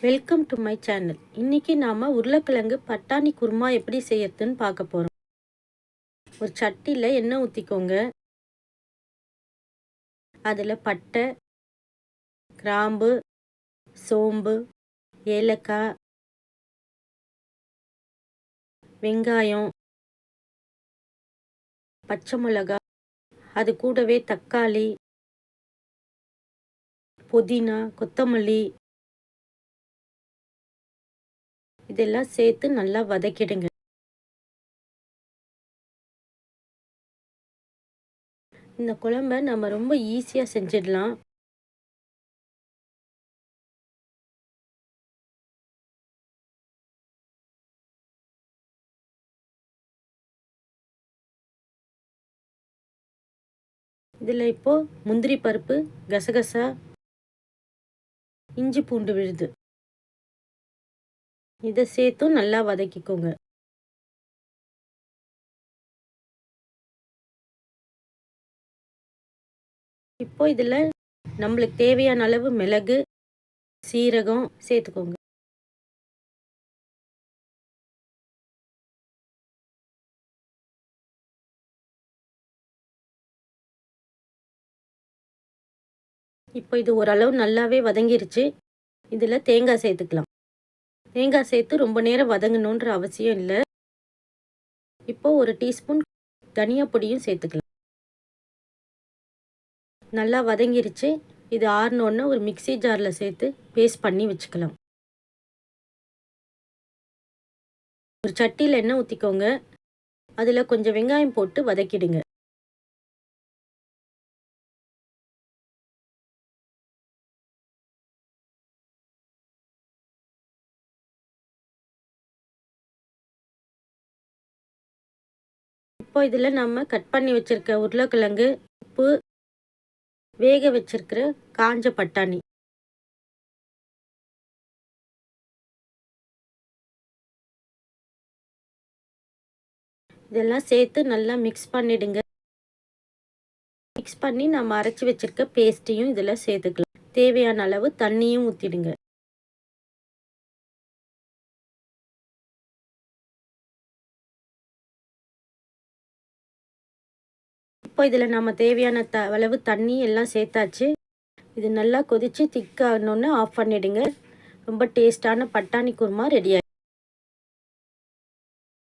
Welcome to my channel. இன்னைக்கு நாம உருளைக்கிழங்கு பட்டாணி குருமா எப்படி செய்யறதுன்னு பார்க்க போறோம். ஒரு சட்டியில் எண்ணெய் ஊற்றிக்கோங்க. அதில் பட்டை, கிராம்பு, சோம்பு, ஏலக்காய், வெங்காயம், பச்சை மிளகாய், அது கூடவே தக்காளி, புதினா, கொத்தமல்லி இதெல்லாம் சேர்த்து நல்லா வதக்கிடுங்க. இந்த குழம்ப நம்ம ரொம்ப ஈஸியாக செஞ்சிடலாம். இதில் இப்போது முந்திரி பருப்பு, கசகசா, இஞ்சி பூண்டு விழுது இதை சேர்த்தும் நல்லா வதக்கிக்கோங்க. இப்போ இதில் நம்மளுக்கு தேவையான அளவு மிளகு, சீரகம் சேர்த்துக்கோங்க. இப்போ இது ஓரளவு நல்லாவே வதங்கிருச்சு. இதில் தேங்காய் சேர்த்துக்கலாம். தேங்காய் சேர்த்து ரொம்ப நேரம் வதங்கணுன்ற அவசியம் இல்லை. இப்போ ஒரு டீஸ்பூன் தனியா பொடியும் சேர்த்துக்கலாம். நல்லா வதங்கிருச்சு. இது ஆறினோடனே ஒரு மிக்சி ஜாரில் சேர்த்து பேஸ்ட் பண்ணி வச்சுக்கலாம். ஒரு சட்டியில் எண்ணெய் ஊற்றிக்கோங்க. அதில் கொஞ்சம் வெங்காயம் போட்டு வதக்கிடுங்க. இப்போ இதில் நம்ம கட் பண்ணி வச்சுருக்க உருளைக்கிழங்கு, உப்பு, வேக வச்சிருக்கிற காஞ்ச பட்டாணி இதெல்லாம் சேர்த்து நல்லா மிக்ஸ் பண்ணிடுங்க. மிக்ஸ் பண்ணி நம்ம அரைச்சி வச்சிருக்க பேஸ்ட்டையும் இதில் சேர்த்துக்கலாம். தேவையான அளவு தண்ணியும் ஊற்றிடுங்க. இப்போ இதில் நம்ம தேவையான அளவு தண்ணி எல்லாம் சேர்த்தாச்சு. இது நல்லா கொதித்து திக்காகணுன்னு ஆஃப் பண்ணிவிடுங்க. ரொம்ப டேஸ்டான பட்டாணி குருமா ரெடி ஆகிடும்.